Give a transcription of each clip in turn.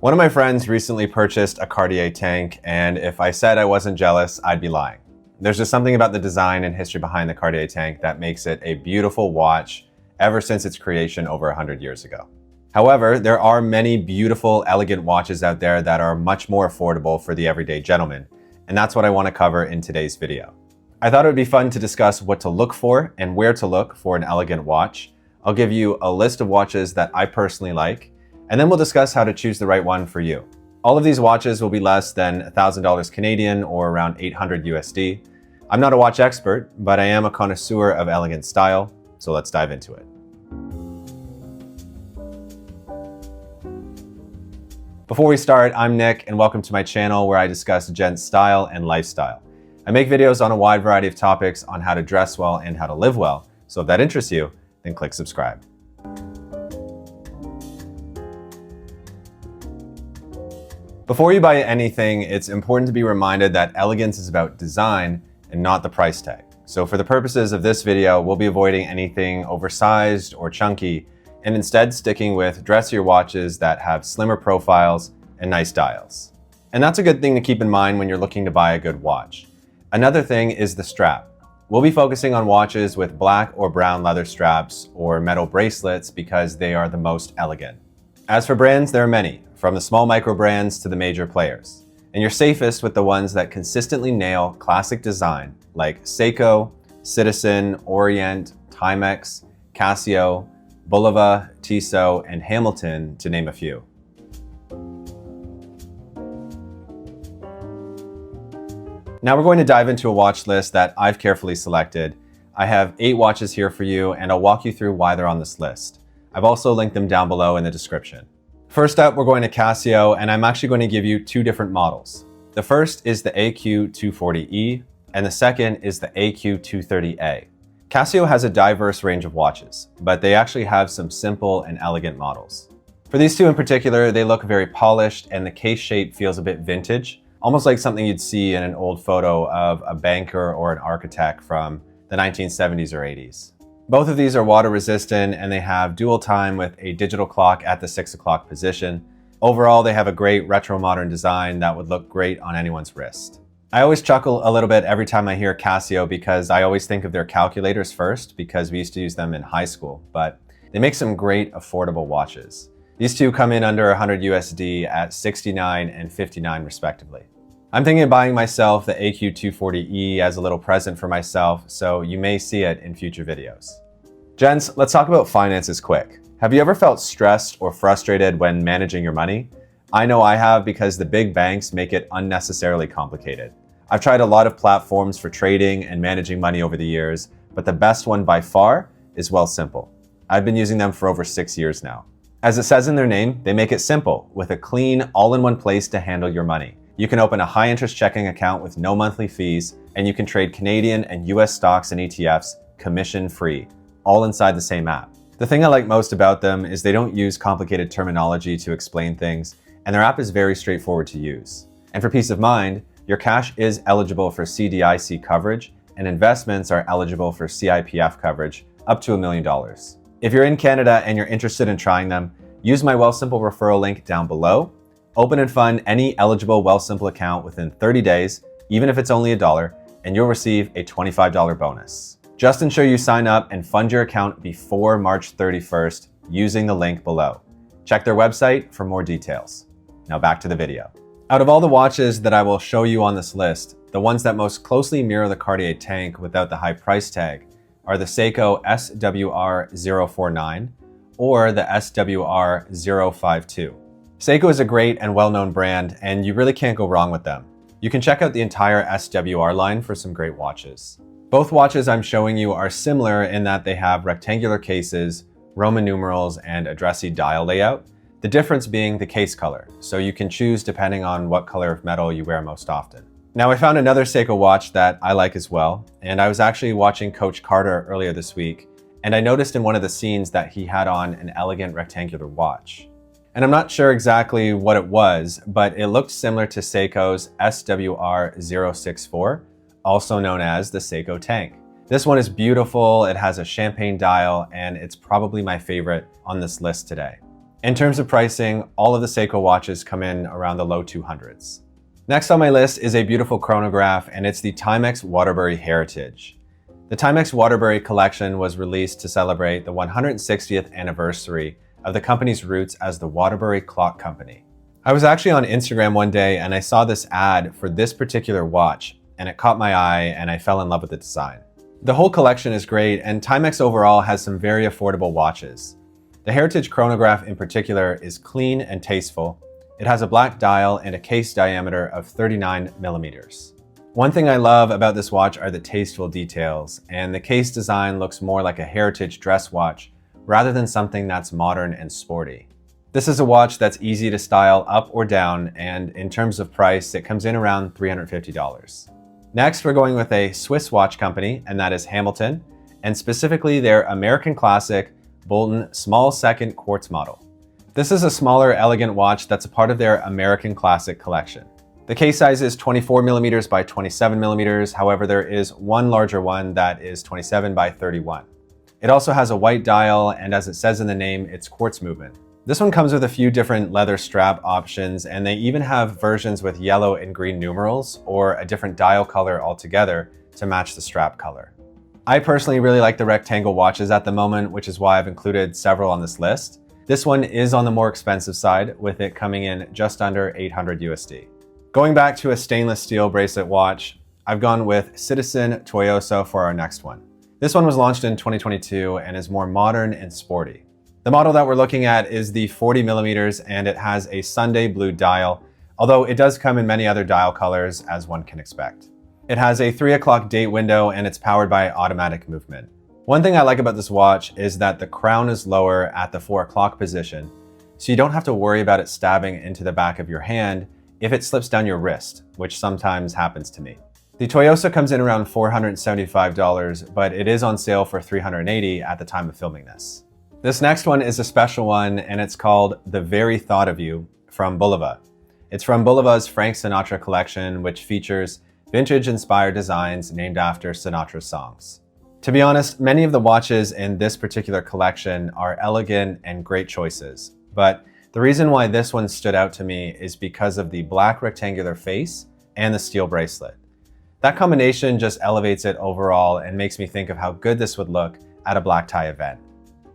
One of my friends recently purchased a Cartier Tank, and if I said I wasn't jealous, I'd be lying. There's just something about the design and history behind the Cartier Tank that makes it a beautiful watch ever since its creation over 100 years ago. However, there are many beautiful, elegant watches out there that are much more affordable for the everyday gentleman, and that's what I want to cover in today's video. I thought it would be fun to discuss what to look for and where to look for an elegant watch. I'll give you a list of watches that I personally like, and then we'll discuss how to choose the right one for you. All of these watches will be less than $1,000 Canadian or around 800 USD. I'm not a watch expert, but I am a connoisseur of elegant style, so let's dive into it. Before we start, I'm Nick, and welcome to my channel where I discuss Gents style and lifestyle. I make videos on a wide variety of topics on how to dress well and how to live well, so if that interests you, then click subscribe. Before you buy anything, it's important to be reminded that elegance is about design and not the price tag. So for the purposes of this video, we'll be avoiding anything oversized or chunky and instead sticking with dressier watches that have slimmer profiles and nice dials. And that's a good thing to keep in mind when you're looking to buy a good watch. Another thing is the strap. We'll be focusing on watches with black or brown leather straps or metal bracelets because they are the most elegant. As for brands, there are many, from the small micro brands to the major players. And you're safest with the ones that consistently nail classic design like Seiko, Citizen, Orient, Timex, Casio, Bulova, Tissot, and Hamilton, to name a few. Now we're going to dive into a watch list that I've carefully selected. I have 8 watches here for you, and I'll walk you through why they're on this list. I've also linked them down below in the description. First up, we're going to Casio, and I'm actually going to give you 2 different models. The first is the AQ240E, and the second is the AQ230A. Casio has a diverse range of watches, but they actually have some simple and elegant models. For these 2 in particular, they look very polished, and the case shape feels a bit vintage, almost like something you'd see in an old photo of a banker or an architect from the 1970s or 80s. Both of these are water resistant and they have dual time with a digital clock at the 6 o'clock position. Overall, they have a great retro modern design that would look great on anyone's wrist. I always chuckle a little bit every time I hear Casio because I always think of their calculators first because we used to use them in high school, but they make some great affordable watches. These 2 come in under 100 USD at 69 and 59 respectively. I'm thinking of buying myself the AQ240E as a little present for myself, so you may see it in future videos. Gents, let's talk about finances quick. Have you ever felt stressed or frustrated when managing your money? I know I have because the big banks make it unnecessarily complicated. I've tried a lot of platforms for trading and managing money over the years, but the best one by far is Wealthsimple. I've been using them for over 6 years now. As it says in their name, they make it simple with a clean, all-in-one place to handle your money. You can open a high-interest checking account with no monthly fees, and you can trade Canadian and US stocks and ETFs commission-free, all inside the same app. The thing I like most about them is they don't use complicated terminology to explain things, and their app is very straightforward to use. And for peace of mind, your cash is eligible for CDIC coverage, and investments are eligible for CIPF coverage up to $1 million. If you're in Canada and you're interested in trying them, use my Wealthsimple referral link down below. Open and fund any eligible Wealthsimple account within 30 days, even if it's only $1, and you'll receive a $25 bonus. Just ensure you sign up and fund your account before March 31st using the link below. Check their website for more details. Now back to the video. Out of all the watches that I will show you on this list, the ones that most closely mirror the Cartier Tank without the high price tag are the Seiko SWR049 or the SWR052. Seiko is a great and well-known brand, and you really can't go wrong with them. You can check out the entire SWR line for some great watches. Both watches I'm showing you are similar in that they have rectangular cases, Roman numerals, and a dressy dial layout. The difference being the case color, so you can choose depending on what color of metal you wear most often. Now I found another Seiko watch that I like as well, and I was actually watching Coach Carter earlier this week, and I noticed in one of the scenes that he had on an elegant rectangular watch. And I'm not sure exactly what it was, but it looked similar to Seiko's SWR064, also known as the Seiko Tank. This one is beautiful, it has a champagne dial, and it's probably my favorite on this list today. In terms of pricing, all of the Seiko watches come in around the low 200s. Next on my list is a beautiful chronograph, and it's the Timex Waterbury Heritage. The Timex Waterbury collection was released to celebrate the 160th anniversary of the company's roots as the Waterbury Clock Company. I was actually on Instagram one day and I saw this ad for this particular watch, and it caught my eye and I fell in love with the design. The whole collection is great, and Timex overall has some very affordable watches. The Heritage chronograph in particular is clean and tasteful. It has a black dial and a case diameter of 39 millimeters. One thing I love about this watch are the tasteful details, and the case design looks more like a Heritage dress watch rather than something that's modern and sporty. This is a watch that's easy to style up or down, and in terms of price, it comes in around $350. Next, we're going with a Swiss watch company, and that is Hamilton, and specifically their American Classic Bolton Small Second Quartz model. This is a smaller, elegant watch that's a part of their American Classic collection. The case size is 24 millimeters by 27 millimeters. However, there is one larger one that is 27 by 31. It also has a white dial, and as it says in the name, it's quartz movement. This one comes with a few different leather strap options, and they even have versions with yellow and green numerals or a different dial color altogether to match the strap color. I personally really like the rectangle watches at the moment, which is why I've included several on this list. This one is on the more expensive side, with it coming in just under 800 USD. Going back to a stainless steel bracelet watch, I've gone with Citizen Toyoso for our next one. This one was launched in 2022 and is more modern and sporty. The model that we're looking at is the 40 millimeters, and it has a Sunday blue dial, although it does come in many other dial colors as one can expect. It has a 3 o'clock date window, and it's powered by automatic movement. One thing I like about this watch is that the crown is lower at the 4 o'clock position, so you don't have to worry about it stabbing into the back of your hand if it slips down your wrist, which sometimes happens to me. The Toyoso comes in around $475, but it is on sale for $380 at the time of filming this. This next one is a special one, and it's called The Very Thought of You from Bulova. It's from Bulova's Frank Sinatra collection, which features vintage-inspired designs named after Sinatra's songs. To be honest, many of the watches in this particular collection are elegant and great choices, but the reason why this one stood out to me is because of the black rectangular face and the steel bracelet. That combination just elevates it overall and makes me think of how good this would look at a black tie event.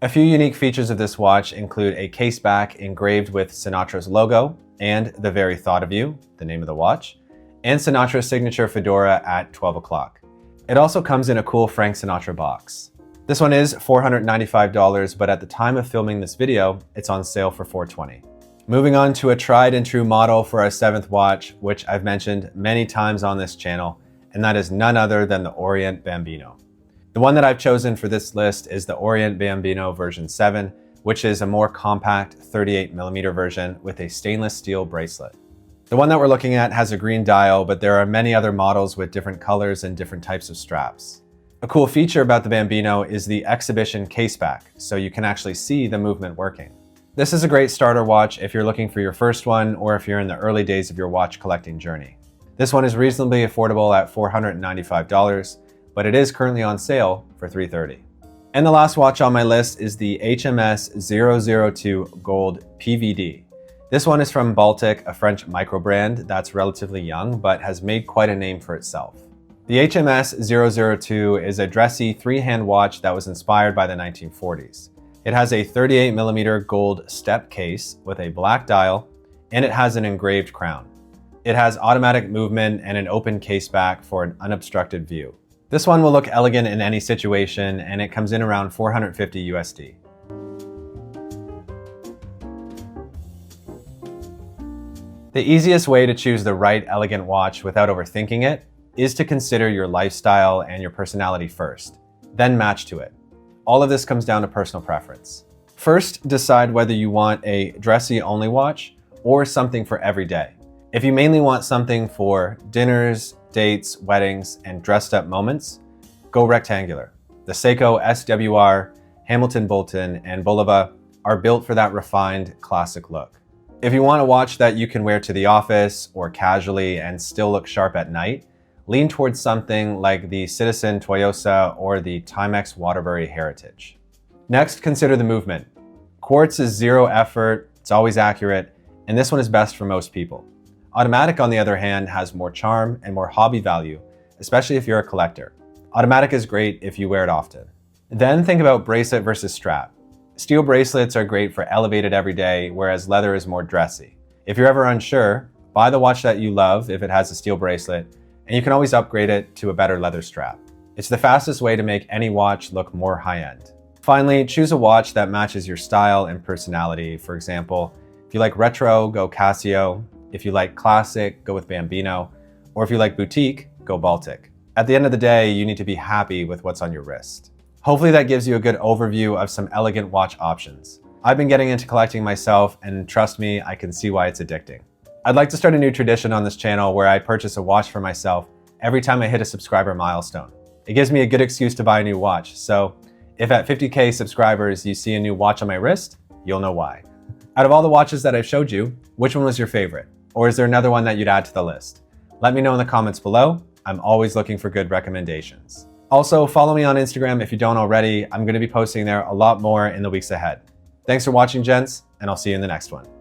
A few unique features of this watch include a case back engraved with Sinatra's logo and The Very Thought of You, the name of the watch, and Sinatra's signature fedora at 12 o'clock. It also comes in a cool Frank Sinatra box. This one is $495, but at the time of filming this video, it's on sale for $420. Moving on to a tried and true model for our 7th watch, which I've mentioned many times on this channel, and that is none other than the Orient Bambino. The one that I've chosen for this list is the Orient Bambino version 7, which is a more compact 38mm version with a stainless steel bracelet. The one that we're looking at has a green dial, but there are many other models with different colors and different types of straps. A cool feature about the Bambino is the exhibition caseback, so you can actually see the movement working. This is a great starter watch if you're looking for your first one or if you're in the early days of your watch collecting journey. This one is reasonably affordable at $495, but it is currently on sale for $330. And the last watch on my list is the HMS 002 Gold PVD. This one is from Baltic, a French micro brand that's relatively young, but has made quite a name for itself. The HMS 002 is a dressy three-hand watch that was inspired by the 1940s. It has a 38mm gold step case with a black dial, and it has an engraved crown. It has automatic movement and an open case back for an unobstructed view. This one will look elegant in any situation, and it comes in around $450 USD. The easiest way to choose the right elegant watch without overthinking it is to consider your lifestyle and your personality first, then match to it. All of this comes down to personal preference. First, decide whether you want a dressy only watch or something for every day. If you mainly want something for dinners, dates, weddings, and dressed up moments, go rectangular. The Seiko SWR, Hamilton Bolton, and Bulova are built for that refined classic look. If you want a watch that you can wear to the office or casually and still look sharp at night, lean towards something like the Citizen Toyoso or the Timex Waterbury Heritage. Next, consider the movement. Quartz is zero effort, it's always accurate, and this one is best for most people. Automatic, on the other hand, has more charm and more hobby value, especially if you're a collector. Automatic is great if you wear it often. Then think about bracelet versus strap. Steel bracelets are great for elevated everyday, whereas leather is more dressy. If you're ever unsure, buy the watch that you love if it has a steel bracelet, and you can always upgrade it to a better leather strap. It's the fastest way to make any watch look more high-end. Finally, choose a watch that matches your style and personality. For example, if you like retro, go Casio. If you like classic, go with Bambino. Or if you like boutique, go Baltic. At the end of the day, you need to be happy with what's on your wrist. Hopefully that gives you a good overview of some elegant watch options. I've been getting into collecting myself, and trust me, I can see why it's addicting. I'd like to start a new tradition on this channel where I purchase a watch for myself every time I hit a subscriber milestone. It gives me a good excuse to buy a new watch, so if at 50K subscribers you see a new watch on my wrist, you'll know why. Out of all the watches that I've showed you, which one was your favorite? Or is there another one that you'd add to the list? Let me know in the comments below. I'm always looking for good recommendations. Also, follow me on Instagram if you don't already. I'm going to be posting there a lot more in the weeks ahead. Thanks for watching, gents, and I'll see you in the next one.